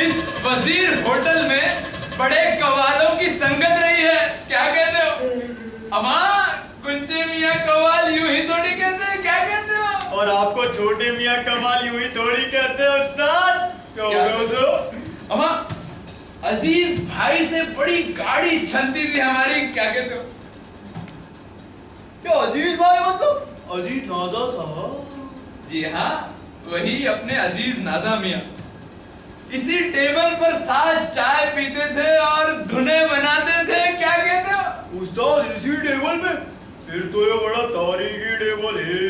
इस वजीर होटल में बड़े कव्वालों की संगत रही है, क्या कहते हो? अम्मा, कुंचे मियाँ कव्वाल यूं ही थोड़ी कहते हैं, क्या कहते हो? और आपको छोटे मियाँ कव्वाल यूं ही थोड़ी कहते हैं उस्ताद। अम्मा, अजीज भाई से बड़ी गाड़ी छलती थी हमारी, क्या कहते हो? क्या अजीज भाई मतलब अजीज नाजा साहब? जी हाँ, वही अपने अजीज नाजा मियाँ। इसी टेबल पर साथ चाय पीते थे और धुने बनाते थे, क्या कहते हो? उस्ताद इसी टेबल पे? फिर तो ये बड़ा तारीखी टेबल है।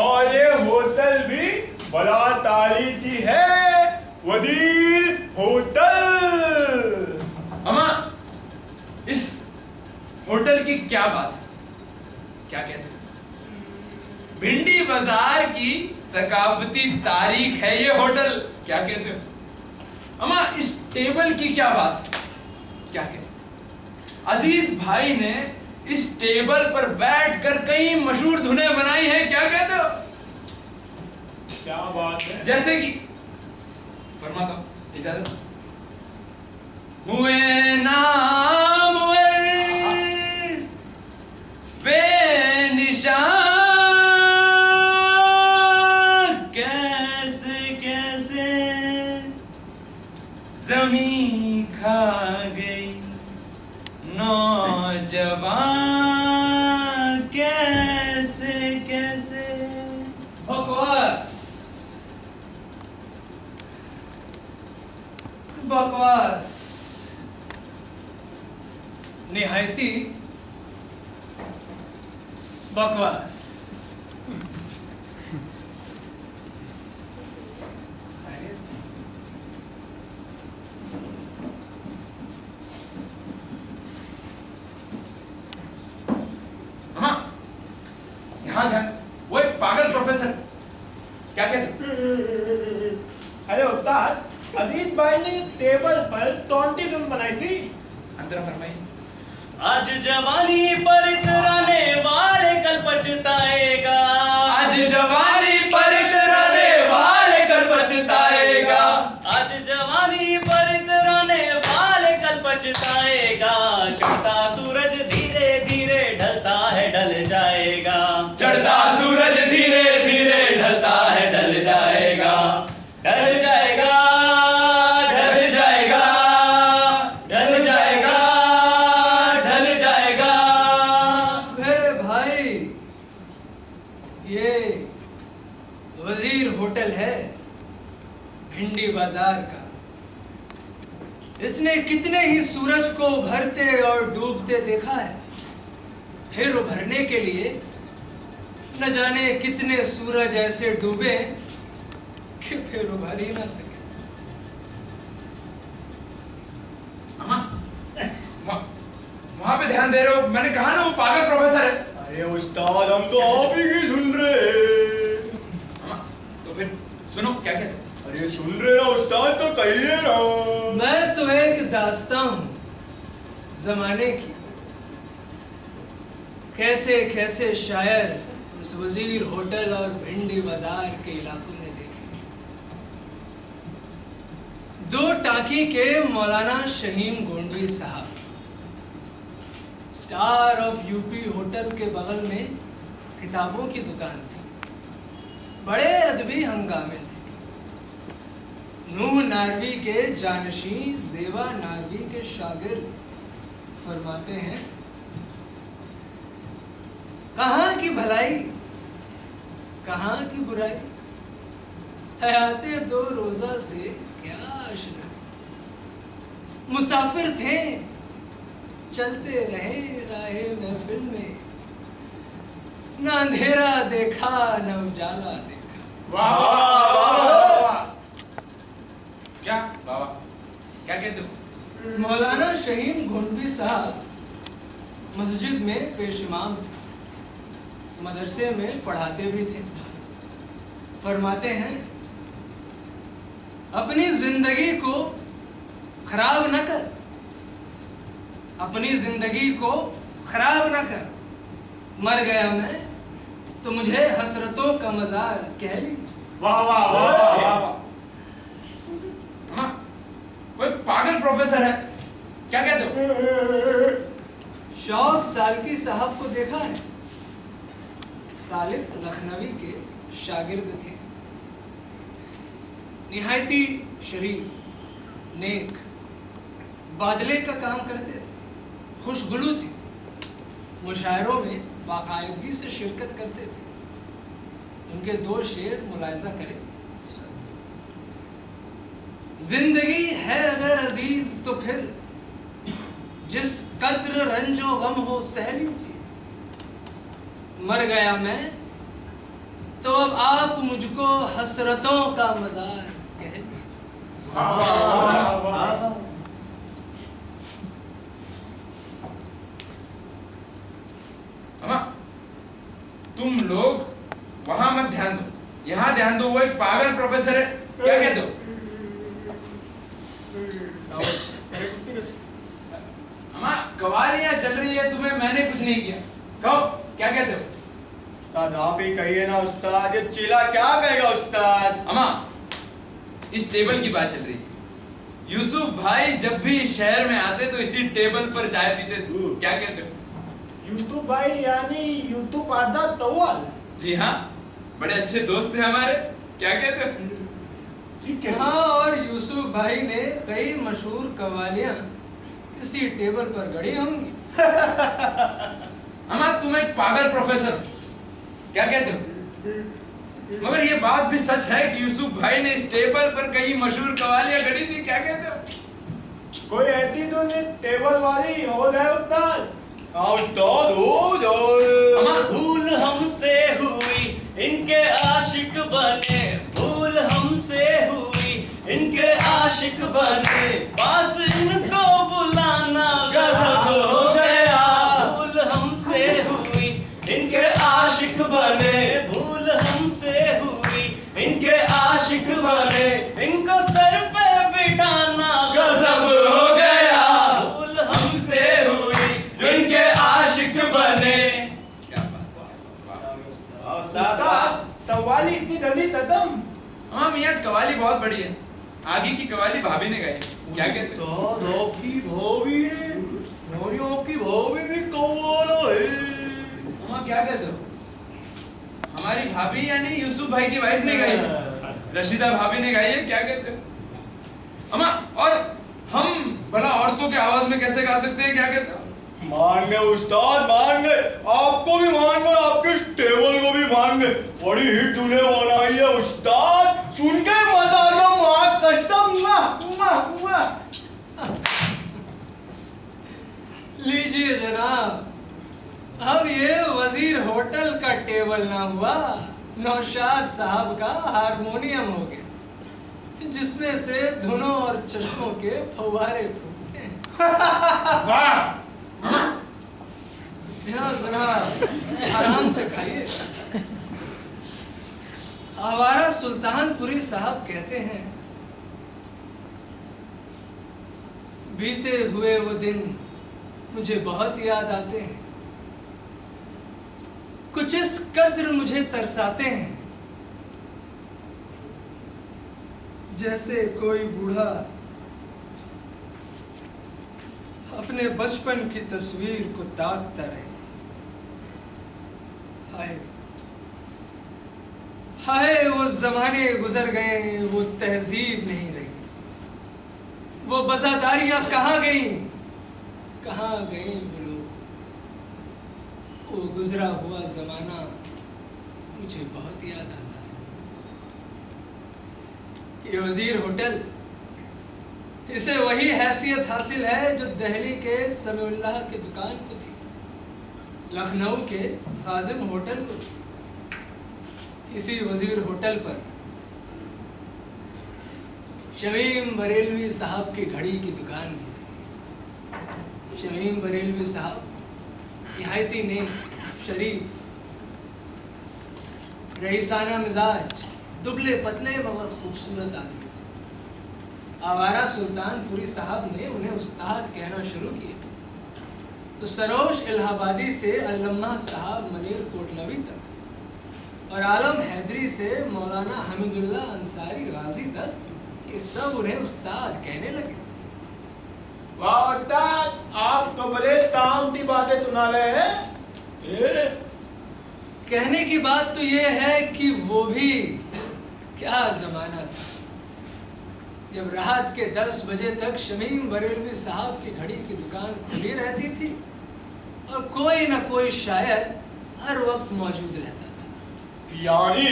और ये होटल भी बड़ा तारीखी है, वजीर होटल। अम्मा, इस होटल की क्या बात है, क्या कहते हो? भिंडी बाजार की सकाफती तारीख है ये होटल, क्या कहते हो? अम्मा, इस टेबल की क्या बात है, क्या कहते हो? अजीज भाई ने इस टेबल पर बैठकर कई मशहूर धुनें बनाई हैं, क्या कहते हो? क्या बात है? जैसे कि फरमाता हूं, इजाजत। हुए नाम बेनिशान, कैसे कैसे ज़मीं खा गई नौजवान, कैसे कैसे। बकवास बकवास, निहायती बकवास। यहाँ ध्यान, वो एक पागल प्रोफेसर, क्या कहते? अरे उस्ताद, अजीज भाई ने टेबल पर कौन सी धुन बनाई थी? अंदर फरमाइए। आज जवानी पर इतराने वाले कल पछताएगा, आज जवानी पर इतराने वाले कल पछताएगा, आज जवानी पर इतराने वाले कल पछताएगा। चढ़ता सूरज धीरे धीरे ढलता है ढल जाएगा, चढ़ता सूरज धीरे धीरे ढलता है ढल जाएगा, ढल जाएगा, ढल जाएगा, ढल जाएगा, ढल जाएगा। मेरे भाई, ये वजीर होटल है भिंडी बाजार का। इसने कितने ही सूरज को उभरते और डूबते देखा है, फिर उभरने के लिए न जाने कितने सूरज ऐसे डूबे कि फिर उभर ही ना सके। अम्मा, वहां पे ध्यान दे रहे हो? मैंने कहा ना वो पागल प्रोफेसर है। अरे उस्ताद, हम तो आप ही की सुन रहे हैं। अम्मा, तो फिर सुनो, क्या कहते? अरे सुन रहे ना उस्ताद, तो कहिए ना। मैं तो एक दास्तां हूं जमाने की, कैसे कैसे शायर उस वजीर होटल और भिंडी बाजार के इलाकों में देखे। दो टाकी के मौलाना शहीम गोंडवी साहब, स्टार ऑफ यूपी होटल के बगल में किताबों की दुकान थी। बड़े अदबी हंगामे थे। नूह नारवी के जानशी जेवा नारवी के शागिर्द फरमाते हैं, कहाँ की भलाई कहाँ की बुराई, हयाते दो रोजा से क्या आशना। मुसाफिर थे चलते रहे राहे महफिल में, न अंधेरा देखा न उजाला देखा। वाह वाह वाह वाह। क्या बाबा, क्या कहते हो? मौलाना शहीम गोंडवी साहब मस्जिद में पेश इमाम थे, मदरसे में पढ़ाते भी थे। फरमाते हैं, अपनी जिंदगी को खराब न कर, अपनी जिंदगी को खराब न कर, मर गया मैं तो मुझे हसरतों का मजार कह ली। वाह वाह वाह वाह वाह। अम्मा, प्रोफेसर है, क्या कहते हो? शौक सालकी साहब को देखा है? सालिक लखनवी के शागिर्द थे। निहायती शरीफ, नेक, बादले का काम करते थे, खुशगुलू थे, मुशायरों में बाकायदगी से शिरकत करते थे। उनके 2 शेर मुलाहिजा करें। जिंदगी है अगर अजीज तो फिर जिस कद्र रंजो गम हो सह लीजिए। मर गया मैं तो अब आप मुझको हसरतों का मजार कह लीजिए। अम्मा, तुम लोग वहां मत ध्यान दो, यहाँ ध्यान दो। वो एक पागल प्रोफेसर है, क्या कहते हो? अम्मा, कवालियां चल रही है, तुम्हें मैंने कुछ नहीं किया। कहो, क्या कहते हो? उस्ताद आप ही कहिए ना उस्ताद, ये चीला क्या कहेगा उस्ताद? अम्मा, इस टेबल की बात चल रही है। यूसुफ भाई जब भी शहर में आते तो इसी टेबल पर चाय पीते थे, क्या कहते हो? यूसुफ भाई यानी यूसुफ आदा तौल। जी हाँ, बड़े अच्छे दोस्त थे हमारे, क्या कहते हो? ठीक है। हाँ, और यूसुफ भाई ने कई मशहूर कवालियां इसी टेबल पर गढ़ी होंगी। अम्मा, तुम एक पागल प्रोफेसर हो, क्या कहते हो? मगर ये बात भी सच है कि यूसुफ भाई ने इस टेबल पर कई मशहूर कवालियां गढ़ी थी, क्या कहते हो? कोई ऐसी तो नहीं टेबल वाली हो जाए उस्ताद। हाँ उस्ताद हो जाए। अम्मा, भूल हमसे हुई इनके आशिक बने, भूल हमसे हुई इनके आशिक बने, पास इनको बुलाना गजब हो गया। भूल हमसे हुई इनके आशिक बने, भूल हमसे हुई इनके आशिक बने, इनको सर पे बिठाना गजब हो गया। भूल हमसे हुई जो इनके आशिक बने। क्या बात। उस्ताद तवाली इतनी जल्दी खत्म? हाँ मियाँ, कवाली बहुत बड़ी है, आगे की कवाली भाभी ने गाई, क्या कहते हो? उस्ताद आपकी भाभी ने, यानी आपकी भाभी भी कव्वाला है। अम्मा, क्या कहते हो? हमारी भाभी यानी यूसुफ भाई की वाइफ ने गाई है, रशीदा भाभी ने गाई है, क्या कहते हो? अम्मा, और हम भला औरतों के आवाज में कैसे गा सकते हैं, क्या कहते हो? मान गए उस्ताद, मान गए, आपको भी मान गए, आपके टेबल को भी मान गए। बड़ी हिट तूने बनाई है उस्ताद, सुन के मजा आ गया, माँ कसम। लीजिए जनाब, अब ये वजीर होटल का टेबल ना हुआ, नौशाद साहब का हारमोनियम हो गया, जिसमें से धुनों और चश्मों के फव्वारे फूटते हैं। यहाँ जनाब आराम से खाइए। आवारा सुल्तानपुरी साहब कहते हैं, बीते हुए वो दिन मुझे बहुत याद आते हैं, कुछ इस कद्र मुझे तरसाते हैं, जैसे कोई बूढ़ा अपने बचपन की तस्वीर को ताकता रहे। हाय हाय, वो जमाने गुजर गए, वो तहजीब नहीं रही, वो बजादारियां कहाँ गईं, कहाँ गए वो लोग। वो गुजरा हुआ जमाना मुझे बहुत याद आता है। ये वजीर होटल, इसे वही हैसियत हासिल है जो दिल्ली के समीउल्लाह की दुकान को थी, लखनऊ के काजिम होटल को थी। इसी वजीर होटल पर शमीम बरेलवी साहब की घड़ी की दुकान भी थी। शमीम बरेलवी साहब निहायती नेक, शरीफ, रईसाना मिजाज, दुबले पतले मगर खूबसूरत आदमी थे। आवारा सुल्तानपुरी साहब ने उन्हें उस्ताद कहना शुरू किया तो सरोश इलाहाबादी से अल्लम्मा साहब मनीर कोटलवी तक और आलम हैदरी से मौलाना हमीदुल्लाह अंसारी गाजी तक, ये सब उन्हें उस्ताद कहने लगे। वाह उस्ताद, आप तो बड़े तामती बातें सुना रहे हैं। कहने की बात तो ये है कि वो भी क्या जमाना था जब रात के 10 बजे तक शमीम बरेलवी साहब की घड़ी की दुकान खुली रहती थी और कोई ना कोई शायर हर वक्त मौजूद रहता था। यानी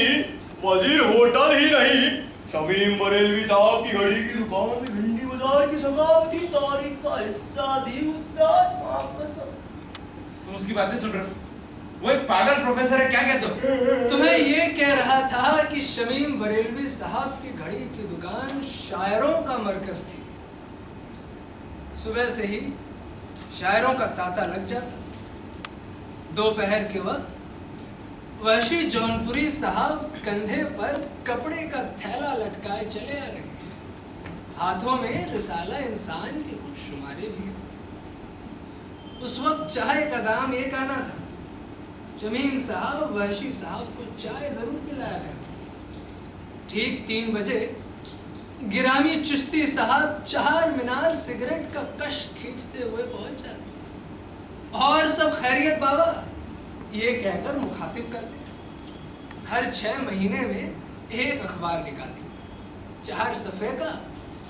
वजीर होटल ही नहीं, शमीम बरेलवी साहब की घड़ी की दुकान में भिंडी बाजार की सकाफती तारीख का हिस्सा दी उस्ताद, आपका सब। तुम उसकी बातें सुन रहे हो? वो एक पागल प्रोफेसर है, क्या कहते हो? तुम्हें ये कह रहा था कि शमीम बरेलवी साहब की घड़ी की दुकान शायरों का मरकज थी। सुबह से ही शायरों का तांता लग जाता। दोपहर के वक्त वहशी जौनपुरी साहब कंधे पर कपड़े का थैला लटकाए चले आ रहे हैं। हाथों में रिसाला इंसान की कुछ शुमारे भी। उस वक्त चाय का दाम एक आना था। जमीन साहब वहशी साहब को चाय जरूर पिलाया करते। ठीक 3 बजे गिरामी चिश्ती साहब 4 मीनार सिगरेट का कश खींचते हुए पहुंच जाते और सब खैरियत बाबा ये कहकर मुखातिब करते। हर 6 महीने में एक अखबार निकालती, 4 सफ़े का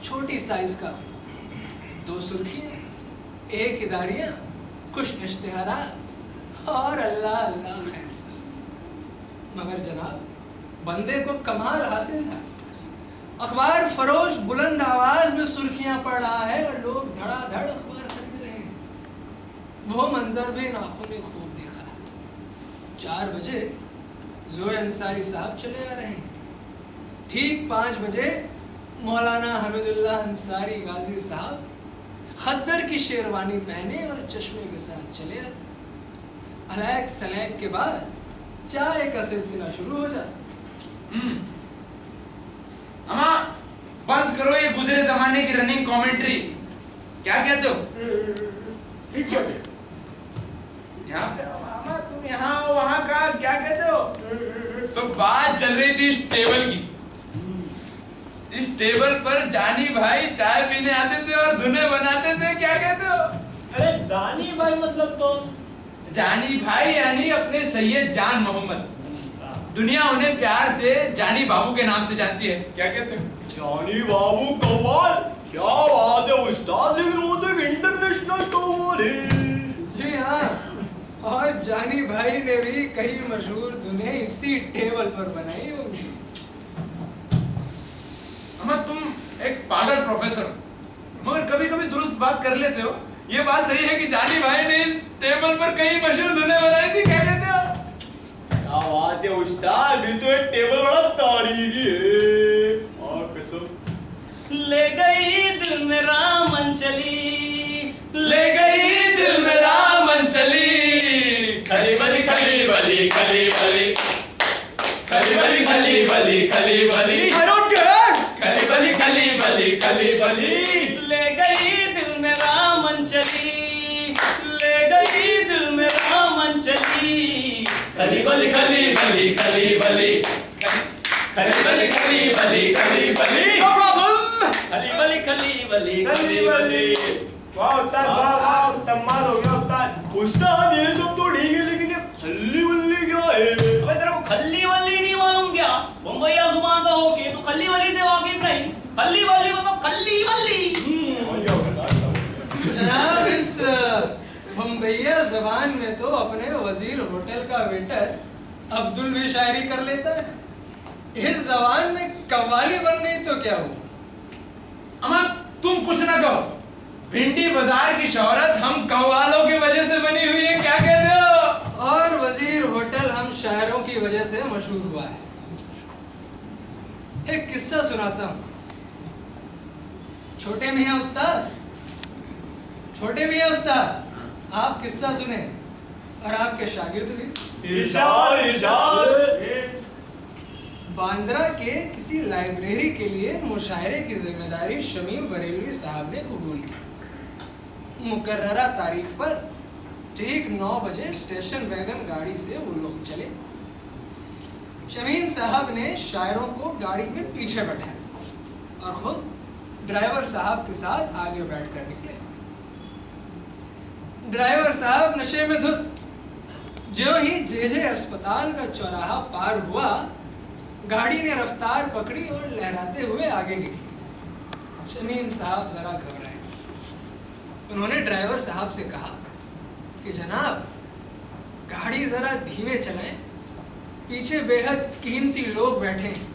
छोटी साइज का, 2 सुर्खियाँ, 1 इदारियाँ, कुछ इश्तिहारात और अल्लाह अल्लाह खैर साहब। मगर जनाब बंदे को कमाल हासिल था। अखबार फरोश बुलंद आवाज में सुर्खियां पढ़ रहा है और लोग धड़ाधड़ अखबार खरीद रहे हैं। वो मंजर भी आंखों ने खूब देखा। 4 बजे जोए अंसारी साहब चले आ रहे हैं। ठीक 5 बजे मौलाना हमीदुल्लाह अंसारी गाजी साहब खद्दर की शेरवानी पहने और चश्मे के साथ चले आते। अलैक सलैक के बाद चाय का सिलसिला शुरू हो जाता। अम्मा बंद करो ये गुजरे जमाने की रनिंग कमेंट्री। क्या कहते हो? ठीक है यहाँ पे अम्मा, तुम यहाँ हो वहाँ का क्या कहते हो? तो बात चल रही थी इस टेबल की। इस टेबल पर जानी भाई चाय पीने आते थे और धुने बनाते थे, क्या कहते हो? अरे दानी भाई मतलब तो जानी भाई यानी अपने सैयद जान मोहम्मद। दुनिया उन्हें प्यार से जानी बाबू के नाम से जानती है, क्या कहते हो? जानी बाबू कव्वाल, क्या बात है उस्ताद, लेकिन वो तो एक इंटरनेशनल कव्वाल है। जी हाँ, और जानी भाई ने भी कई मशहूर धुनें इसी टेबल पर बनाई होंगी। अम्मा तुम एक पागल प्रोफेसर हो, मगर कभी कभी दुरुस्त बात कर लेते हो। ये बात सही है कि जानी भाई ने इस टेबल पर कई मशहूर धुनें बनाई थी, क्या कहते हो? क्या बात है उस्ताद, ये तो एक टेबल बड़ा तारीखी है। और कसम ले गई दिल में रामन चली, ले गई दिल में रामन चली, खली बली खली बली खली बली, खली बली खली बली खली बली, I don't care। खली बली खली बली खली बली, ले गई दिल में रामन चली, ले गई दिल में रामन चली, खली बली खली बली खली बली, खली बली खली बली खली बली, No problem। खली बली खली बली खली बली। वाह उस्ताद, वाह वाह, कमाल हो गया उस्ताद। उस्ताद ये सब तो ठीक है, लेकिन ये खल्ली वल्ली क्या है? अबे तेरे को खल्ली वल्ली नहीं मालूम क्या? बम्बईया जुबान का होके तो खल्ली वल्ली से वाकिफ नहीं। खल्ली वल्ली मतलब खल्ली वल्ली। जनाब इस बम्बईया जबान में तो अपने वजीर होटल का वेटर अब्दुल भी शायरी कर लेता है। इस जबान में कव्वाली बन गई तो क्या हुआ? अम्मा तुम कुछ ना कहो, भिंडी बाजार की शोहरत हम कव्वालों की वजह से बनी हुई है, क्या कहते हो? और वजीर होटल हम शायरों की वजह से मशहूर हुआ है। एक किस्सा सुनाता हूँ। छोटे मियाँ उस्ताद, छोटे मियाँ उस्ताद, आप किस्सा सुने और आपके शागिर्द भी। इरशाद इरशाद। बांद्रा के किसी लाइब्रेरी के लिए मुशायरे की जिम्मेदारी शमीम बरेलवी साहब ने कबूल की। मुकर्ररा तारीख पर ठीक 9 बजे स्टेशन वैगन गाड़ी से वो लोग चले। शमीम साहब ने शायरों को गाड़ी में पीछे बैठाया और खुद ड्राइवर साहब के साथ आगे बैठकर निकले। ड्राइवर साहब नशे में धुत। ज्यों ही जे अस्पताल का चौराहा पार हुआ, गाड़ी ने रफ्तार पकड़ी और लहराते हुए आगे निकली। शमीम साहब जरा घबराए। उन्होंने ड्राइवर साहब से कहा कि जनाब, गाड़ी जरा धीमे चलाएं, पीछे बेहद कीमती लोग बैठे हैं।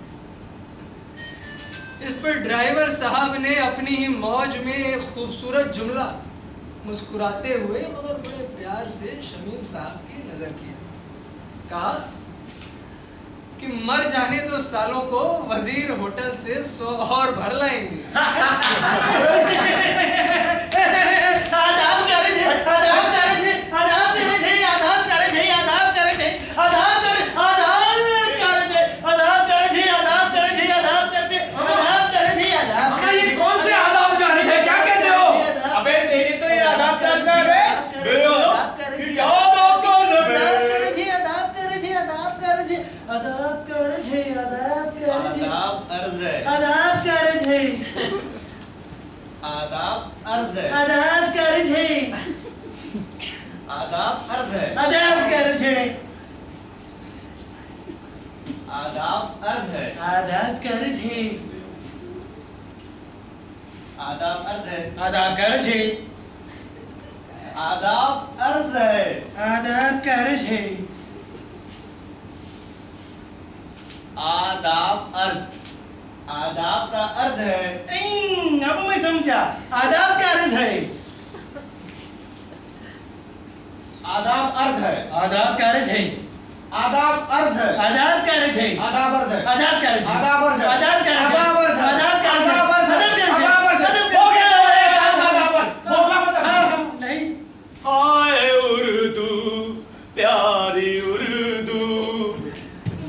इस पर ड्राइवर साहब ने अपनी ही मौज में एक खूबसूरत जुमला मुस्कुराते हुए मगर बड़े प्यार से शमीम साहब की नजर किया। कहा कि मर जाने तो सालों को वजीर होटल से 100 और भर लाएंगे। आदाब का अर्थ है। अब मैं समझा, आदाब का अर्थ है। आदाब अर्थ है। आदाब का अर्थ है। आदाब अर्थ है। आदाब का अर्थ है। आदाब अर्थ है। आदाब का अर्थ है। आदाब अर्थ है। आदाब का अर्थ है। आदाब अर्थ है। आदाब का अर्थ है। आदाब अर्थ है। आदाब अर्थ है। हो गया आदाब अर्थ। बोलना मत। नहीं। हाय उर्दू, प्यारी उर्दू।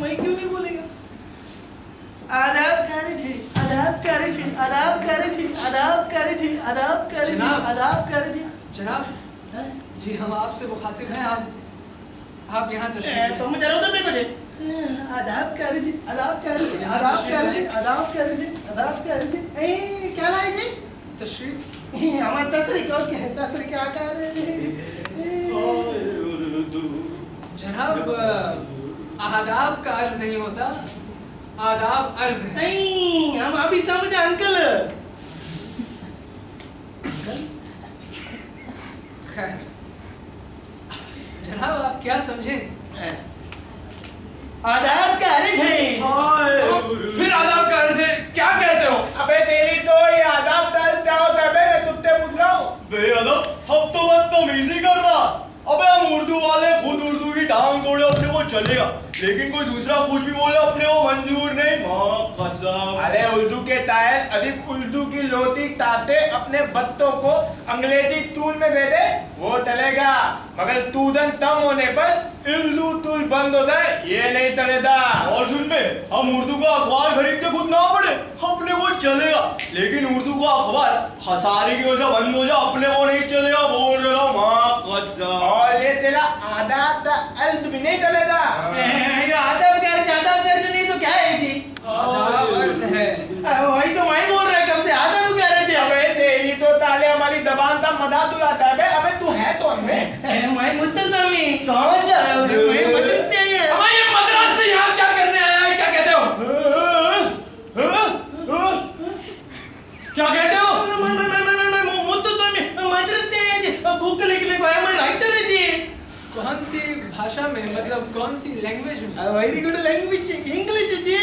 मैं क्यों नहीं बोलेगा? आदाब करे थे, आदाब करे थे, आदाब करे थे, आदाब करे थे, आदाब करे थे, आदाब करे थे। जनाब जी, हम आपसे मुखातिब हैं। आप यहाँ तशरीफ तो मैं जरा उधर देखो जी। आदाब करे थे, आदाब करे थे, आदाब करे थे, आदाब करे थे, आदाब करे थे। क्या लाए जी? तशरीफ। हमारा तस्रीक और क्या है? तस्रीक क्या कर रहे जनाब, आदाब का अर्ज नहीं होता, आदाब अर्ज है। नहीं, हम अभी समझा अंकल। खैर जनाब, आप क्या समझे? आदाब का अर्ज है। फिर आदाब का अर्ज है, क्या कहते हो? अबे तेरी तो ये आदाब का अर्थ क्या होता है बे? मैं तुझसे पूछ रहा हूँ। बेअदब, हम तो बदतमीजी कर रहा। अबे हम उर्दू वाले खुद उर्दू की टांग तोड़े अपने को चलेगा, लेकिन कोई दूसरा कुछ भी बोले अपने को मंजूर नहीं। माँ कसम। अरे उर्दू के तायल अधिक उर्दू की लोती ताते अपने बत्तों को अंग्रेजी तूल में भेदे वो चलेगा, मगर तूदन तम होने पर इल्दू तुल बंद हो जाए ये नहीं चलेगा। और सुन बे, हम उर्दू का अखबार खरीद के खुद ना पढ़े अपने को चलेगा, लेकिन उर्दू का अखबार खसारी की वजह बंद हो जाए अपने को नहीं चलेगा। बोल रहा हूँ माँ कसम। और ये तेरा आदात अल्द भी नहीं चलेगा। आदाब कर नहीं तो क्या है जी? आदाब अर्ज है। वही तो मैं बोल रहा है कब से आदाब कर रहे थे। अबे तेरी तो ताले हमारी जबान का मजाक उड़ाता है बे। अबे तू है तो हमें मैं मुत्तसमी कौन जा रहा हूँ? मैं मदरसे से है। हमारे ये मद्रास से यहाँ क्या करने आया है? क्या कहते हो? क्या कहते हो? मैं मुत्तसमी मदरसे है जी। बुक लिखने को आया, मैं राइटर है जी। कौन सी भाषा में, मतलब कौन सी लैंग्वेज में? वेरी गुड लैंग्वेज, इंग्लिश जी।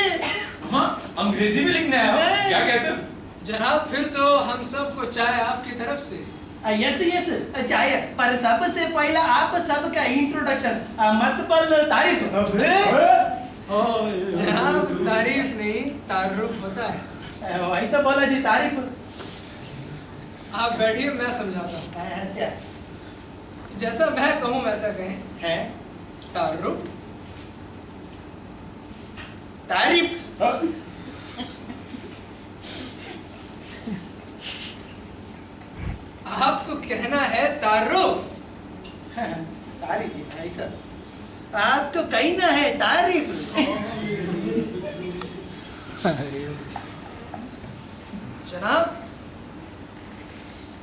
हाँ, अंग्रेजी में लिखना है। नहीं। क्या कहते हो? जनाब, फिर तो हम सबको चाय आपकी तरफ से। यस यस चाहे, पर सबसे पहला आप सबका इंट्रोडक्शन मतबल तारीफ। जनाब, तारीफ नहीं तारुफ होता है। वही तो बोला जी, तारीफ। आप बैठिए, मैं समझाता हूँ। अच्छा जैसा मैं कहूँ वैसा कहें। है तारुफ, तारीफ। आपको कहना है तारुफ। सारी जी ऐसा आपको कहना है तारीफ। जनाब,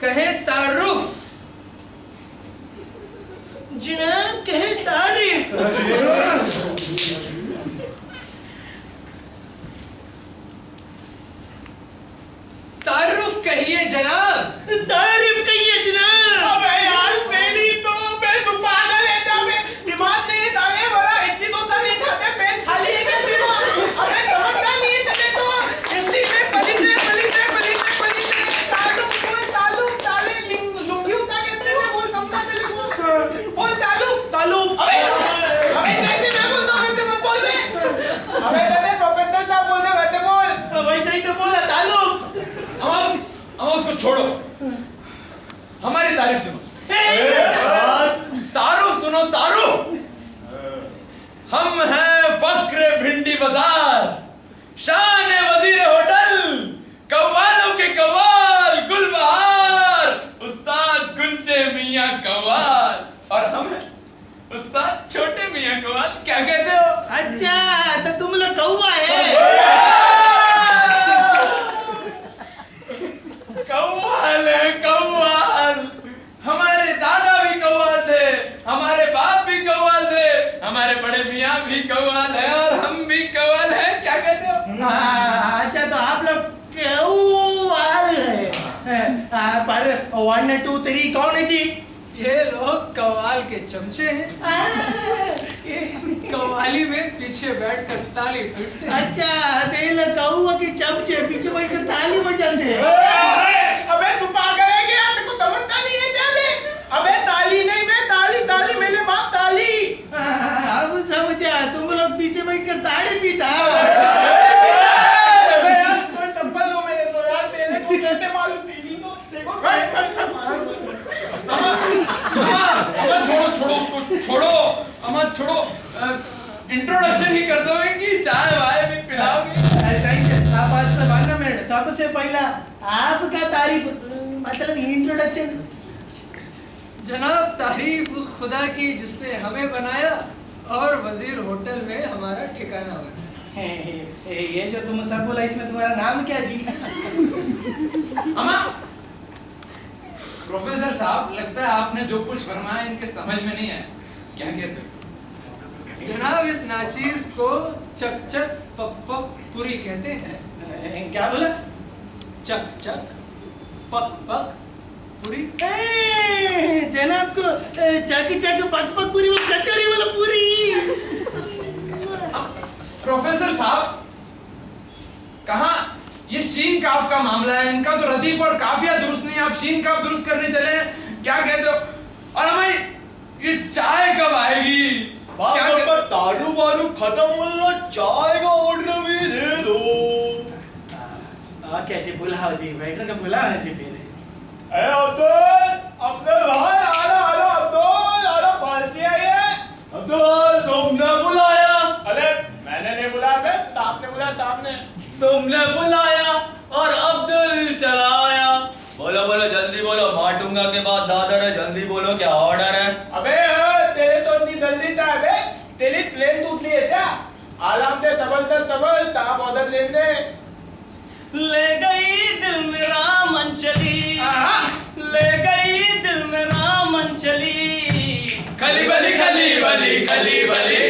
कहे तारुफ। तारुफ कहिए जनाब, तारीफ कहिए जनाब। अबे यार पहली तो बे तू पागल है क्या बे? दिमाग नहीं थाने वाला इतनी डोसा नहीं खाते पेट खाली है क्या दिमाग? अबे समझता नहीं है तेरे तो हिंदी में पलीते तालुक बोल ताले लुंगी उतार के तेरे बोल समझा तेरे को बोल तालुक अबे कैसे मैं बोलता हूँ वैसे मत बोल बे। अबे तेरे प्रोफेसर साहब बोल दे वैसे बोल। वैसे ही तो बोला तालुक। अब उसको छोड़ो, हमारी तारीफ सुनो। तारुफ सुनो, तारुफ। हम हैं फक्र भिंडी बाजार, शान वजीर होटल, कव्वालों के कव्वाल गुलबहार, उस्ताद कुंचे मियां कव्वाल, और हम हैं उस्ताद छोटे मियां कव्वाल। क्या कहते हो? अच्छा तो तुम लोग कौवा है। कव्वाल है कव्वाल। हमारे दादा भी कव्वाल थे, हमारे बाप भी कव्वाल थे, हमारे बड़े मियाँ भी कव्वाल है, और हम भी कव्वाल हैं। क्या कहते हो? अच्छा तो आप लोग कौवाल है। पर 1 2 3 कौन है जी? ये लोग कव्वाल के चमचे हैं। कव्वाली में पीछे बैठकर ताली पीटते हैं। अच्छा तेल कौवा के चमचे पीछे बैठकर ताली बजाते हैं। अबे तू पागल है क्या? तेरे को समझता नहीं है क्या बे? अबे ताली नहीं बे, ताली मेरे बाप ताली। अब समझा, तुम लोग पीछे बैठकर ताली पीता। अबे यार कोई चप्पल दो मेरे को यार, तेरे को कैसे मालूम थी? तो देखो अम्मा छोड़ो उसको, छोड़ो अम्मा, छोड़ो। इंट्रोडक्शन ही कर दोगे कि चाय वाय भी पिलाओगे? आप आज से 12 मिनट सबसे पहला आपका तारीफ मतलब इंट्रोडक्शन। जनाब तारीफ उस खुदा की जिसने हमें बनाया और वजीर होटल में हमारा ठिकाना बनाया। ये जो तुम सब बोला इसमें तुम्हारा नाम क्या जी? अम्मा, प्रोफेसर साहब, लगता है आपने जो कुछ फरमाया इनके समझ में नहीं आया। क्या कहते हो? जनाब इस नाचीज को चक चक पक पक पूरी कहते हैं। क्या बोला? चक चक पक पक पूरी। जनाब को चक चक पक पक पूरी, वो कचौरी वाला पूरी। प्रोफेसर साहब, कहाँ ये शीन काफ का मामला है? इनका तो रदीफ और काफिया दुरुस्त नहीं, आप शीन काफ दुरुस्त करने चले हैं। क्या कहते हो? और हमें ये चाय कब आएगी? क्या कहते हो? दारू वारू खत्म होना, चाय का ऑर्डर भी दे दो। क्या जी बुलाओ जी, वेटर का बुलाओ जी पहले। अब्दुल भाई आला पार्टी है ये। अब्दुल तुमने बुलाया? अरे मैंने नहीं बुलाया बे, आपने बुलाया आपने। तुमने बुलाया और अब्दुल चलाया। बोलो बोलो जल्दी बोलो, माटूंगा के बाद दादर है, जल्दी बोलो क्या ऑर्डर है? अबे तेरे तो इतनी जल्दी था बे, तेरी ट्रेन टूटली है क्या? आराम से तबल ताप ऑर्डर ले दे। ले गई दिल मेरा मन चली, ले गई दिल मेरा मन चली। खली बली खली बली खली बली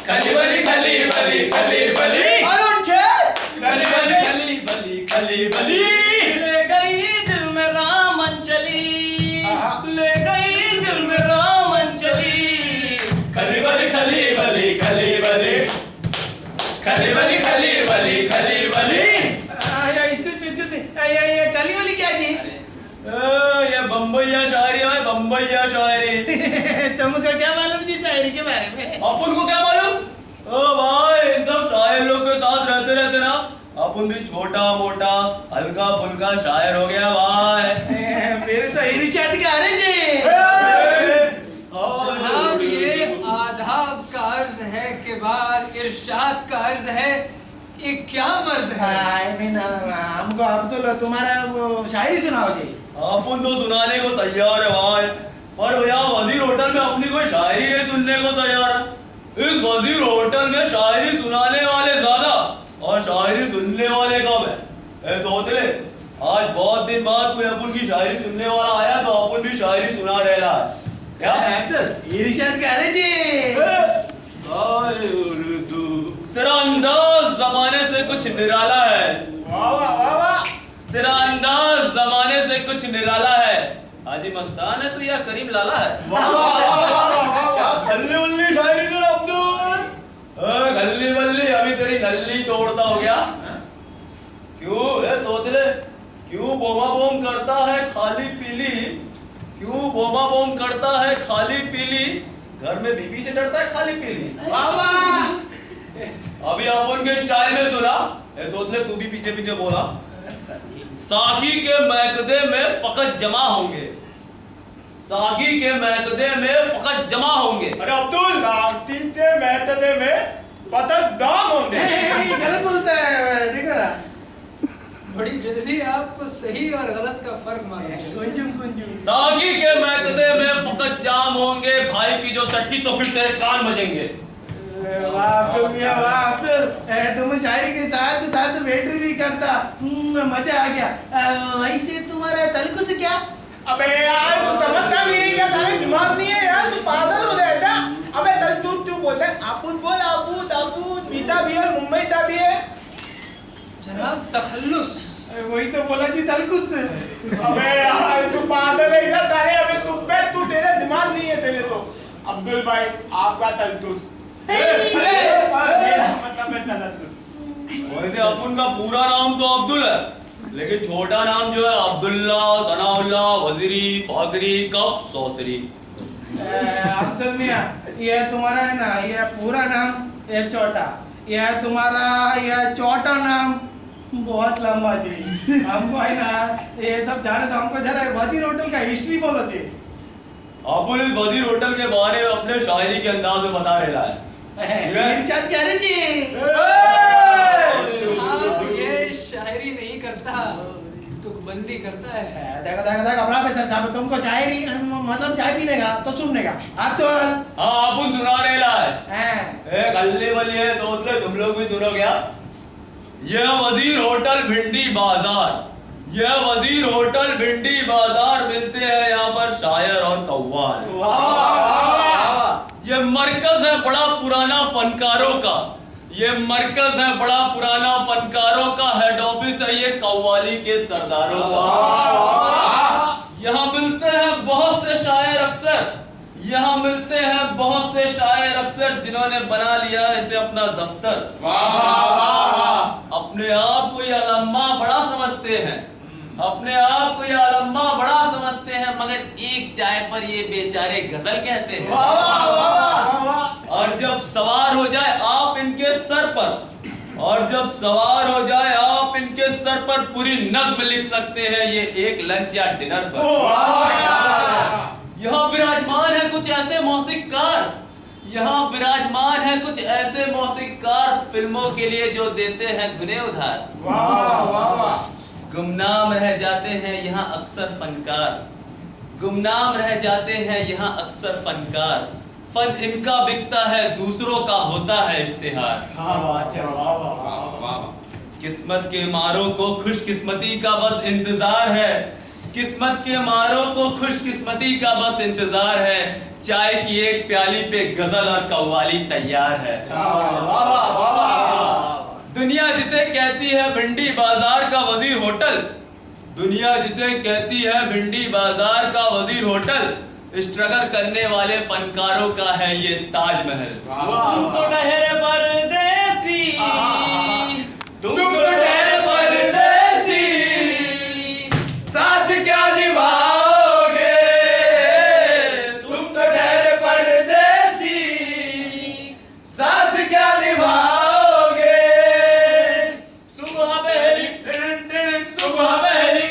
खली बली खली बली खली बली अरुण खेल खली बली खली बली खली बली। ले गई दिल मेरा मन चली, ले गई दिल मेरा मन चली। खली बली खली बली खली बली खली बली खली बली खली बली। ये कली वाली क्या जी? ये बम्बईया शायरी है भाई, बम्बईया शायरी। तुमको क्या मालूम जी शायरी के बारे में? अपन को क्या मालूम? ओ भाई इन सब शायर लोग के साथ रहते ना, अपन भी छोटा मोटा हल्का फुल्का शायर हो गया भाई। फिर तो इरशाद का है जी। जनाब ये आदाब का अर्ज है के बाद इरशाद का अर्ज है, ये क्या मर्ज है? हमको अब्दुल तुम्हारा वो शायरी सुनाओ जी। अपन तो सुनाने को तैयार है भाई, पर भैया वजीर होटल में अपनी कोई शायरी नहीं सुनने को तैयार है। इस वजीर होटल में शायरी सुनाने वाले ज्यादा और शायरी सुनने वाले कम है। ए तोतले, आज बहुत दिन बाद कोई अपन की शायरी सुनने वाला आया तो अपन भी शायरी सुना रहा है। क्या इरशाद कह रहे जी उर्दू तेरा अंदाज जमाने से कुछ निराला है। वाह वाह वाह वाह। तेरा अंदाज जमाने से कुछ निराला है। हाजी मस्तान है तू या करीम लाला है? वाह वाह वाह वाह क्या खल्ली उल्ली शायरी तेरा अब्दुल। गल्ली बल्ली अभी तेरी नल्ली तोड़ता हो गया। क्यों ए तोतले क्यों बोमा बोम करता है खाली पीली? क्यों बोमा बोम करता है खाली पीली? घर में बीबी से डरता है खाली पीली। वाह वाह। अभी अपन के स्टाइल में सुना ए तोतले तू भी पीछे पीछे बोला। साकी के महकदे में फकत जमा होंगे। साकी के महकदे में फकत जमा होंगे। अरे अब्दुल साकी के महकदे में फकत दाम होंगे। गलत बोलता है देखो ना। बड़ी जल्दी आपको सही और गलत का फर्क मालूम चला। कुंजुम कुंजुम। साकी के महकदे में फकत जाम होंगे। भाई की जो सट्टी तो फिर तेरे कान बजेंगे। वाह अब्दुल मियां वाह अब्दुल तुम शायरी के साथ साथ बैटरी भी करता मजा आ गया। वैसे तुम्हारा तलकुस क्या? अबे यार तू समझता नहीं है क्या? तेरा दिमाग नहीं है यार, तू पागल हो गया क्या? अबे तू बोलता है आपूद बोल आपूद आपूद मीठा भी है मुंबई ता भी है। जनाब तखल्लुस। वही तो बोला जी तलकुस। अबे यार तू पागल है क्या? तारे अबे तू तेरा दिमाग नहीं है तेरे तो। अब्दुल भाई आपका तलतुस। मेरा मतलब है तलतुस। वैसे अपन का पूरा नाम तो अब्दुल है, लेकिन छोटा नाम जो है अब्दुल्ला, सनाउल्ला, वजीरी, फाकरी, कप, सौसरी। अब्दुल मियां ये तुम्हारा है ना ये पूरा नाम ये छोटा, ये तुम्हारा ये छोटा नाम बहुत लंबा जी। हमको है ना ये सब जाने तो हमको जरा वजीर होटल का हिस्ट्री बोलो जी। अपन इस वजीर होटल के बारे में अपने शायरी के अंदाज में बता रहा है। इरशाद कह रहे जी। आप ये शायरी नहीं करता, तुकबंदी करता है। देखो देखो देखो अपना पे सर साहब तुमको शायरी मतलब चाय पीने का तो सुनने का अब्दुल। हाँ अपन सुना रहा है। हैं एक गल्ली वाली है दोस्त तुम लोग भी सुनो क्या? यह वजीर होटल भिंडी बाजार, यह वजीर होटल भिंडी बाजार, मिलते हैं यहाँ पर शायर और कव्वाल। यह मरकज है बड़ा पुराना फनकारों का, ये मरकज है बड़ा पुराना फनकारों का, हेड ऑफिस है ये कव्वाली के सरदारों का। यहाँ मिलते हैं बहुत से शायर अक्सर, यहाँ मिलते हैं बहुत से शायर अक्सर, जिन्होंने बना लिया इसे अपना दफ्तर। अपने आप को ये अलम्मा बड़ा समझते हैं, अपने आप को ये अलम्मा बड़ा समझते हैं, मगर एक चाय पर ये बेचारे गजल कहते हैं। और जब सवार हो जाए आप इनके सर पर, और जब सवार हो जाए आप इनके सर पर, पूरी नज्म लिख सकते हैं ये एक लंच या डिनर पर। यहाँ विराजमान है कुछ ऐसे मौसीकार, यहाँ विराजमान है कुछ ऐसे मौसीकार, फिल्मों के लिए जो देते हैं धुने उधार। गुमनाम रह जाते हैं यहाँ अक्सर फनकार, गुमनाम रह जाते हैं यहाँ अक्सर फनकार, फन इनका बिकता है दूसरों का होता है इश्तिहार। किस्मत के मारों को खुशकिस्मती का बस इंतजार है, किस्मत के मारों को खुशकिस्मती का बस इंतजार है, चाय की एक प्याली पे गजल और कव्वाली तैयार है। दुनिया जिसे कहती है भिंडी बाजार का वजीर होटल, दुनिया जिसे कहती है भिंडी बाजार का वजीर होटल, स्ट्रगल करने वाले फनकारों का है ये ताजमहल। तुम तो ठहरे परदेसी, तुम तो ठहरे परदेसी, साथ क्या निभाओगे? तुम तो ठहरे परदेसी, साथ क्या निभाओगे? सुबह पहली सुबह पहली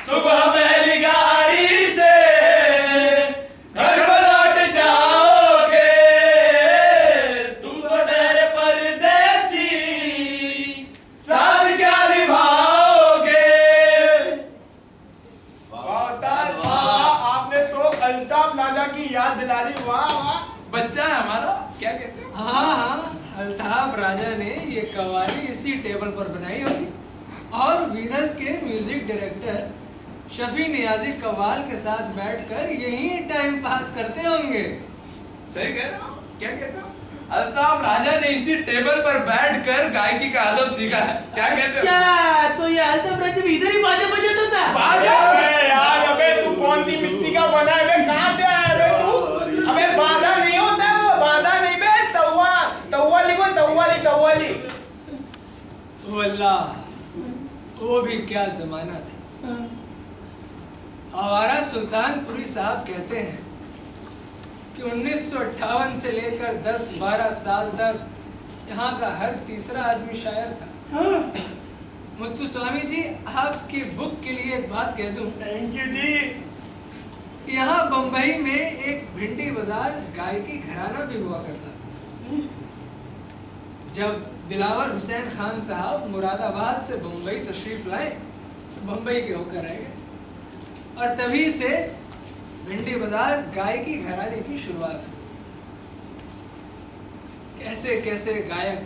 सुबह पहली गाड़ी से घर को लौट जाओगे। तुम तो ठहरे परदेसी, साथ क्या निभाओगे? आपने तो अल्ताफ राजा की याद दिला दी। वाह वाह। बच्चा है हमारा, क्या कहते हैं? हाँ, अल्ताफ राजा ने ये कव्वाली इसी टेबल पर बनाई होगी, और वीनस के म्यूजिक डायरेक्टर शफी नियाजी कव्वाल के साथ बैठकर यही टाइम पास करते होंगे। सही कह रहा हूँ, क्या कहता हूँ? अल्ताफ राजा ने इसी टेबल पर बैठकर गायकी का अदब सीखा है, क्या कहते हो? क्या तो ये अल्ताफ राजा भी इधर ही बाजा बजाता था? बाजा? अबे यार, अबे तू कौन सी मिट्टी का बना है? अबे कहाँ से आया बे तू? अबे बाजा नहीं होता है वो, बाजा नहीं बे, तव्वाली बोल, तव्वाली। वल्लाह, वो भी क्या जमाना था। हमारा सुल्तानपुरी साहब कहते हैं कि 1958 से लेकर 10-12 साल तक यहाँ का हर तीसरा आदमी शायर था। मुत्तु स्वामी जी, आपकी बुक के लिए एक बात कह दूं। थैंक यू जी। यहाँ बंबई में एक भिंडी बाजार गायकी घराना भी हुआ करता था। जब दिलावर हुसैन खान साहब मुरादाबाद से बंबई तशरीफ लाए तो बंबई के होकर रह गए, और तभी से भिंडी बाजार गायकी घराने की शुरुआत हुई। कैसे कैसे गायक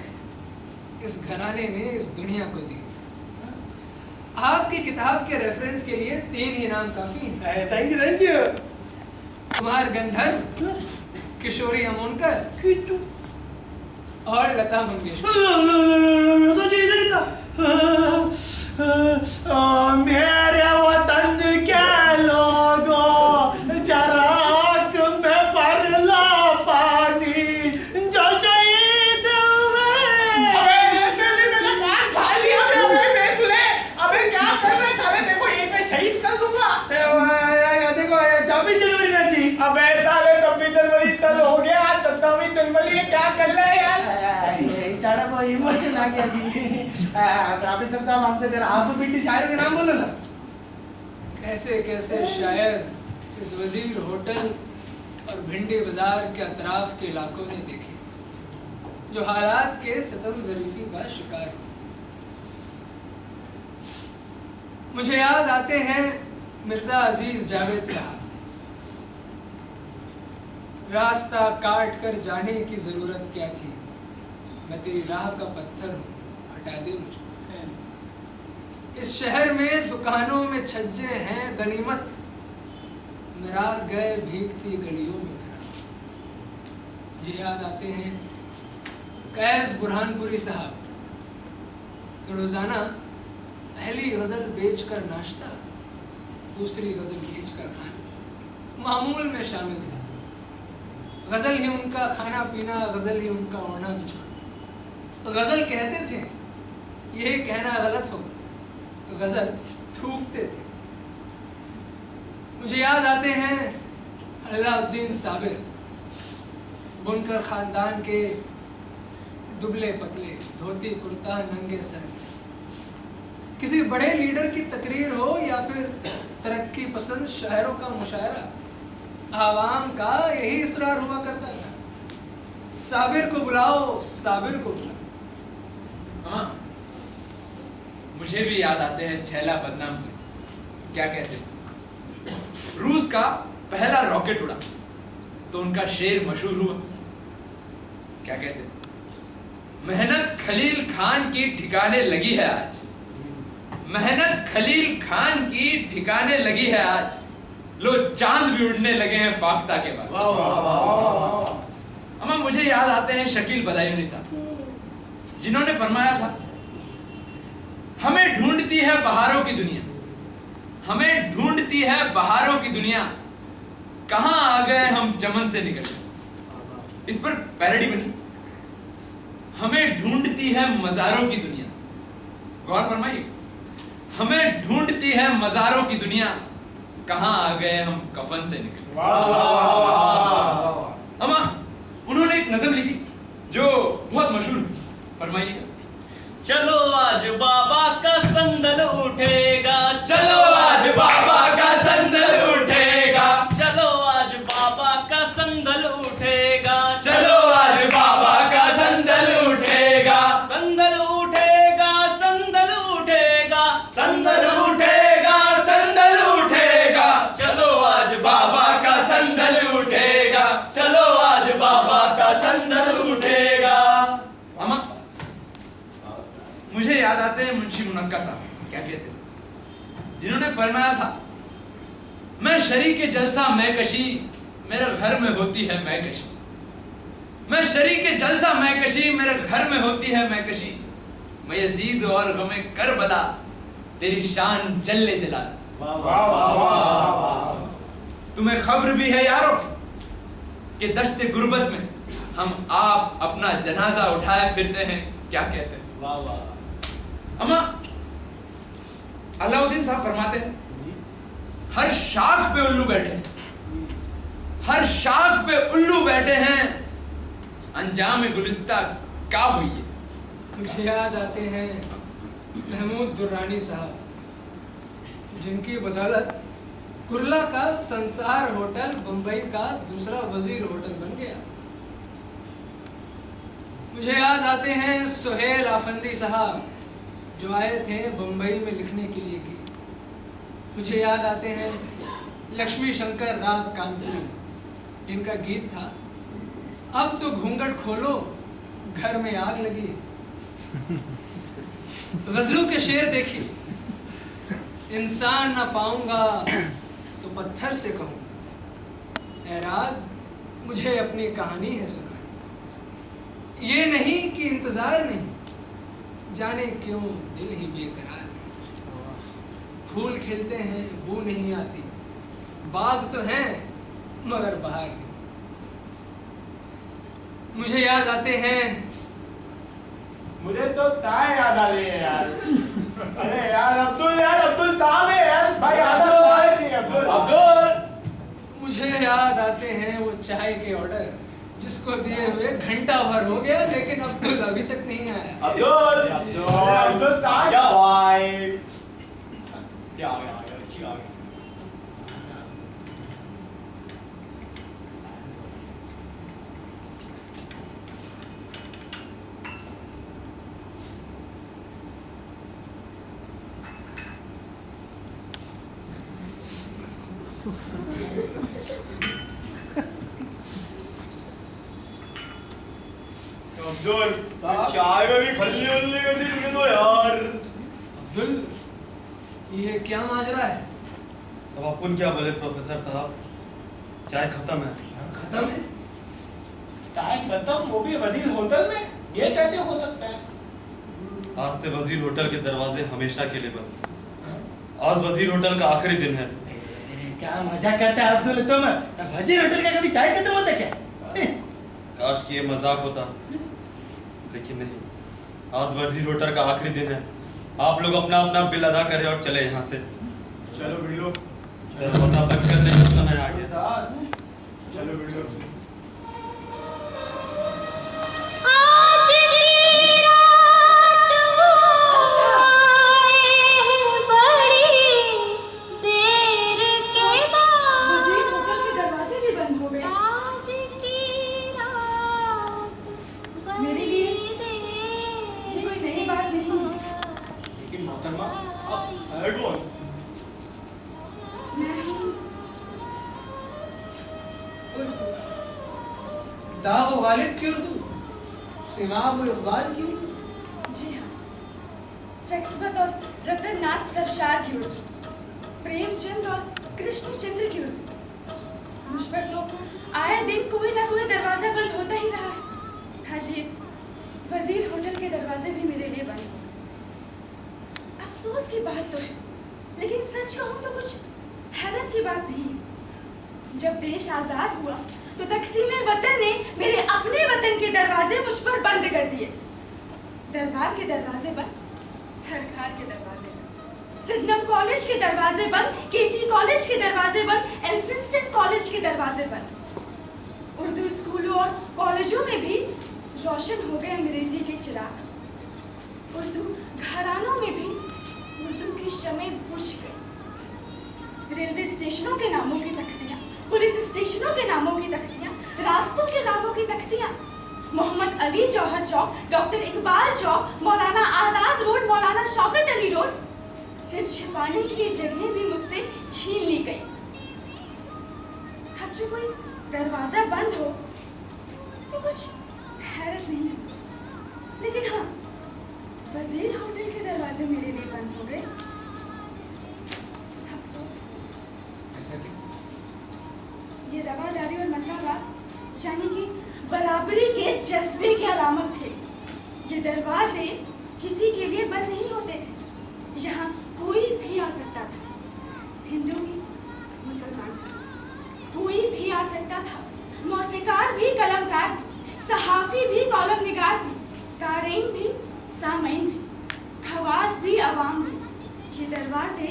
इस घराने ने इस दुनिया को दी। आपकी किताब के रेफरेंस के लिए 3 ही नाम काफी हैं। Thank you. कुमार गंधर्व, किशोरी अमोनकर और लता मंगेशकर। तो जी इधर ही था। मेरे वतन के लोगों, जराक में भर लो पानी, जो शहीद हुए। अबे क्या कर रहे साले? देखो ये मैं शहीद कर दूंगा। देखो 26 जनवरी ना जी। अबे साले 26 जनवरी तल हो गया, 27 जनवरी, ये क्या कर रहे हैं यार? थोड़ा बहुत इमोशन आ गया जी। ऑफिसर साहब हमको जरा आप बिट्टी शायर के नाम बोलो ना। कैसे कैसे शायर इस वजीर होटल और भिंडी बाजार के अतराफ के इलाकों ने देखे, जो हालात के सितम ज़रीफ़ी का शिकार हुए। मुझे याद आते हैं मिर्जा अजीज जावेद साहब। रास्ता काट कर जाने की जरूरत क्या थी, मैं तेरी राह का पत्थर हूँ, हटा दे मुझको। इस शहर में दुकानों में छज्जे हैं गनीमत, रात गए भीगती गलियों में फिरा। मुझे याद आते हैं कैस बुरहानपुरी साहब, रोजाना पहली गजल बेचकर नाश्ता, दूसरी गजल बेचकर खाना मामूल में शामिल थे। गजल ही उनका खाना पीना, गजल ही उनका ओढ़ना बिछोना। गजल कहते थे, यह कहना गलत हो, गजल थूकते थे। मुझे याद आते हैं अलाउद्दीन साबिर, बुनकर खानदान के दुबले पतले, धोती कुर्ता नंगे सर। किसी बड़े लीडर की तकरीर हो या फिर तरक्की पसंद शायरों का मुशायरा, आवाम का यही इसरार हुआ करता था, साबिर को बुलाओ, साबिर को बुलाओ। हाँ, मुझे भी याद आते हैं छैला बदनामपुरी। क्या कहते हैं, रूस का पहला रॉकेट उड़ा तो उनका शेर मशहूर हुआ। क्या कहते हैं, मेहनत खलील खान की ठिकाने लगी है आज, मेहनत खलील खान की ठिकाने लगी है आज, लो चांद भी उड़ने लगे हैं फाख्ता के बाद। अम्मा मुझे याद आते हैं शकील बदायूनी साहब, जिन्होंने फरमाया था, हमें ढूंढती है बहारों की दुनिया, हमें ढूंढती है बहारों की दुनिया, कहां आ गए हम चमन से निकल गए। इस पर पैरोडी बनी, हमें ढूंढती है मजारों की दुनिया। गौर फरमाइए, हमें ढूंढती है मजारों की दुनिया, कहां आ गए हम कफन से निकल। अम्मा उन्होंने एक नज़म लिखी जो बहुत मशहूर है, फरमाइएगा। चलो आज बाबा का संदल उठेगा, चलो आज बाबा का संदल उठेगा, चलो आज बाबा का संदल उठेगा, चलो आज बाबा का संदल उठेगा, संदल उठेगा, संदल उठेगा, संदल उठेगा, संदल उठेगा, चलो आज बाबा का संदल उठेगा, चलो आज बाबा का संदल उठेगा। अम्मा मुझे याद आते हैं मुंशी मुनक्का साहब। क्या कहते हैं, जिन्होंने फरमाया था, मैं शरीके जलसा मैं कशी, मेरे घर में होती है मैं कशी। मैं शरीके जलसा मैं कशी, मेरे घर में होती है मैं कशी। मैं यजीद और गमे करबला, तेरी शान जल्ले जला। वाह वाह वाह वाह। तुम्हें खबर भी है यारो कि दश्ते गुर्बत में हम आप अपना जनाजा उठाए फिरते हैं, क्या कहते हैं? वाह वाह। अम्मा अलाउद्दीन साहब फरमाते हैं, हर शाख पे उल्लू बैठे हैं, हर शाख पे उल्लू बैठे हैं, अंजाम गुलिस्ता क्या हुई है? मुझे याद आते हैं महमूद दुर्रानी साहब, जिनकी बदौलत कुर्ला का संसार होटल बंबई का दूसरा वजीर होटल बन गया। मुझे याद आते हैं सुहेल आफंदी साहब, जो आए थे बंबई में लिखने के लिए की। मुझे याद आते हैं लक्ष्मी शंकर राग कानपुरी, जिनका गीत था, अब तो घूंघट खोलो घर में आग लगी। गजलों के शेर देखिए, इंसान ना पाऊंगा तो पत्थर से कहूं, ऐ राग मुझे अपनी कहानी है सुना। ये नहीं कि इंतजार नहीं, जाने क्यों दिल ही बेकरार है। फूल खिलते हैं बू नहीं आती, बाग तो हैं मगर बहार नहीं। मुझे याद आते हैं, मुझे तो ताए याद आ रही है यार। अरे यार अब्दुल ताए है यार, भाई आदत ताए थी अब्दुल। मुझे याद आते हैं वो चाय के ऑर्डर, जिसको दिए हुए घंटा भर हो गया लेकिन अब्दुल अभी तक नहीं आया। अब्दुल ताए या भाई क्या आ गया अच्छी आ गई। अब्दुल चाय में भी खल्ली उल्ली कर दी तुमने तो यार। अब्दुल, ये क्या माजरा है? अब अपन क्या बोले प्रोफेसर साहब, चाय खत्म है। खत्म है? ताए खत्म, वो भी वजीर होटल में? ये कैसे हो सकता है? आज से वजीर होटल के दरवाजे हमेशा के लिए बंद। आज वजीर होटल का आखिरी दिन है। क्या मजाक करता है अब्दुल तुम? वजीर होटल का कभी चाय खत्म होता क्या? काश कि ये मजाक होता, लेकिन नहीं। आज वजीर होटल का आखिरी दिन है। आप लोग अपना अपना बिल अदा करें और चले यहाँ से। चलो बिल्लो, दरवाजा बंद करने का समय आ गया। चलो बिल्लो। दाग वालिद की उर्दू, सिमाब इक़बाल की उर्दू। जी हाँ, शख्सियत और रतननाथ सरशार की उर्दू, प्रेमचंद और कृष्णचंद्र की उर्दू। मुझ पर तो आए दिन कोई ना कोई दरवाजा बंद होता ही रहा है। हाजी, वजीर होटल के दरवाजे भी मेरे लिए बंद हो। अफसोस की बात तो है, लेकिन सच कहूँ तो कुछ हैरत की बात नहीं है। जब देश आजाद हुआ तो तकसीमे वतन ने मेरे अपने वतन के दरवाजे मुझ पर बंद कर दिए। दरबार के दरवाजे बंद, सरकार के दरवाजे बंद, सिडनम कॉलेज के दरवाजे बंद, केसी कॉलेज के दरवाजे बंद, एल्फिंस्टन कॉलेज के दरवाजे बंद। उर्दू स्कूलों और कॉलेजों में भी रोशन हो गए अंग्रेजी के चिराग। उर्दू घरानों में भी उर्दू की शमें बुझ गई। रेलवे स्टेशनों के नामों की तख्तियां, पुलिस स्टेशनों के नामों की तख्तियां, रास्तों के नामों की तख्तियां, मोहम्मद अली जौहर चौक, डॉक्टर इकबाल चौक, मौलाना आजाद रोड, मौलाना शौकत अली रोड, सिर छिपाने की ये जगह भी मुझसे छीन ली गई। अब जो कोई दरवाजा बंद हो तो कुछ हैरत नहीं है, लेकिन हाँ, वजीर होटल के दरवाजे मेरे लिए बंद हो गए। अफसोस। ऐसा मसावाद यानी कि बराबरी के जज्बे की अलामत थे। ये दरवाजे किसी के लिए बंद नहीं होते थे, यहाँ कोई भी आ सकता था, हिंदू भी, मुसलमान भी, कोई भी आ सकता था, मौसीकार भी, कलमकार भी, सहाफ़ी भी, कॉलम निगार भी, कारीन भी, सामईन भी, खवास भी, अवाम भी। ये दरवाजे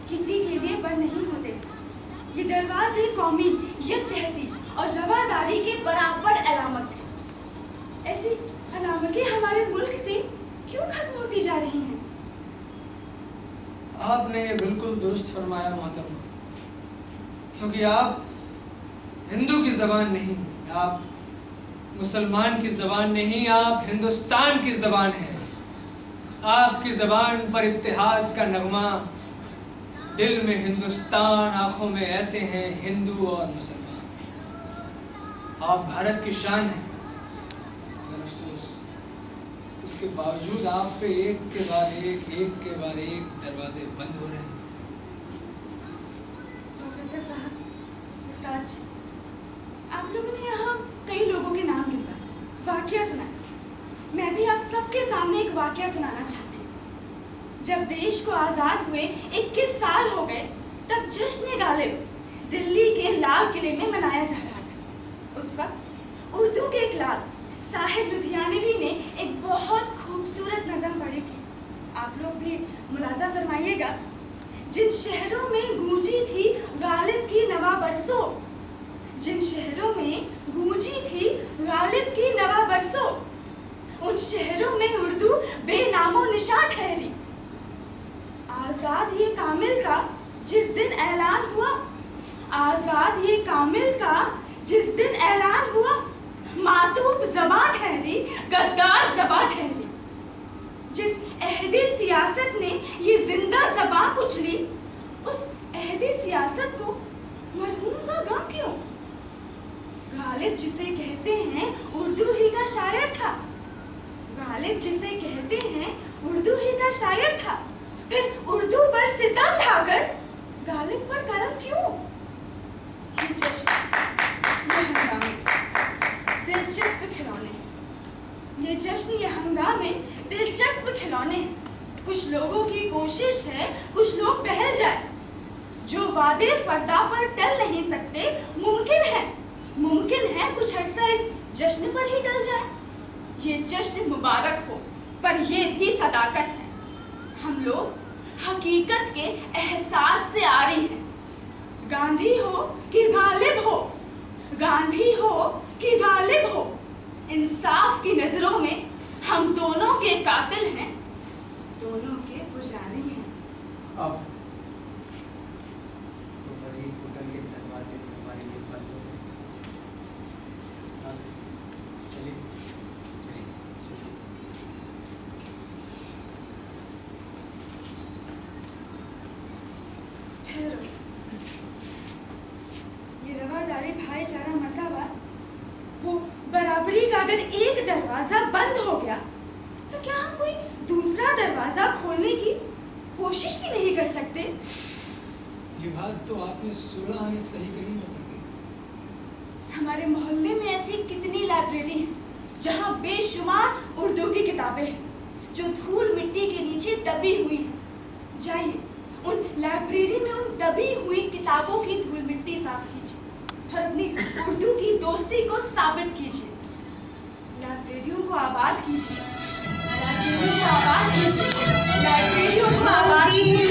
किसी के लिए बंद नहीं होते थे। ये दरवाजे कौमी यकजहती और रवादारी के बराबर अलामत थे। ऐसी अलामतें हमारे मुल्क से क्यों खत्म होती जा रही हैं? आपने बिल्कुल दुरुस्त फरमाया मोहतरमा, क्योंकि आप हिंदू की ज़बान नहीं, आप मुसलमान की ज़बान नहीं, आप हिंदुस्तान की ज़बान हैं। आपकी ज़बान पर इत्तेहाद का नगमा, दिल में हिंदुस्तान, आँखों में ऐसे हैं हिंदू और मुसलमान। आप भारत की शान हैं, मगर अफसोस इसके बावजूद आप पे एक के बाद एक दरवाजे बंद हो रहे हैं। प्रोफेसर साहब, उस्ताद जी, आप लोगों ने यहाँ कई लोगों के नाम लिखा, वाकया सुना। मैं भी आप सबके सामने एक वाकया सुनाना चाहती हूँ। जब देश को आज़ाद हुए 21 साल हो गए, तब जश्न गालिब दिल्ली के लाल किले में मनाया जा रहा था। उस वक्त उर्दू के एक लाल साहिब लुधियानवी ने एक बहुत खूबसूरत नज़म पढ़ी थी। आप लोग भी मुलाजा फरमाइएगा। जिन शहरों में गूंजी थी गालिब की नवा बरसों, जिन शहरों में गूंजी थी गालिब की नवा बरसों, उन शहरों में उर्दू बेनामो निशा ठहरी। आज़ाद ये कामिल का जिस दिन ऐलान हुआ, आज़ाद ये कामिल का जिस दिन ऐलान हुआ, मातूब ज़बां ठहरी, गद्दार ज़बां ठहरी। जिस अहदे सियासत ने ये जिंदा ज़बां कुचली, उस अहदे सियासत को मरहूम का गम क्यों? गालिब जिसे कहते हैं उर्दू ही का शायर था, गालिब जिसे कहते हैं उर्दू ही का शायर था, फिर उर्दू पर सितम ढाकर गालिब पर करम क्यों? ये जश्न, ये हंगामे, दिलचस्प खिलौने, ये जश्न, ये हंगामे दिलचस्प खिलौने। कुछ लोगों की कोशिश है कुछ लोग बहल जाए, जो वादे फरदा पर टल नहीं सकते, मुमकिन है कुछ अरसा इस जश्न पर ही टल जाए। ये जश्न मुबारक हो, पर ये भी सदाकत है। हम लोग हकीकत के एहसास से आ रही हैं। गांधी हो कि गालिब हो, गांधी हो कि गालिब हो, इंसाफ की नजरों में हम दोनों के कातिल हैं, दोनों के पुजारी हैं। अब तो मजीद घुटन के दरवाजे हमारे लिए बंद हो गए। चलिए ठहरो, ये रवादारी, भाईचारा, मसावाद, वो बराबरी का अगर एक दरवाजा बंद हो गया, तो क्या हम कोई दूसरा दरवाजा खोलने की कोशिश भी नहीं कर सकते? ये बात तो आपने 16 आने सही कही मतलब। हमारे मोहल्ले में ऐसी कितनी लाइब्रेरी हैं जहाँ बेशुमार उर्दू की किताबें हैं जो धूल मिट्टी के नीचे दबी हुई हैं। जाइए, उन लाइब्रेरी में उन दबी हुई किताबों की धूल मिट्टी साफ कीजिए और अपनी उर्दू की दोस्ती को साबित कीजिए। लाइब्रेरियों को आबाद कीजिए, लाइब्रेरियों को आबाद कीजिए, लाइब्रेरियों को आबाद कीजिए।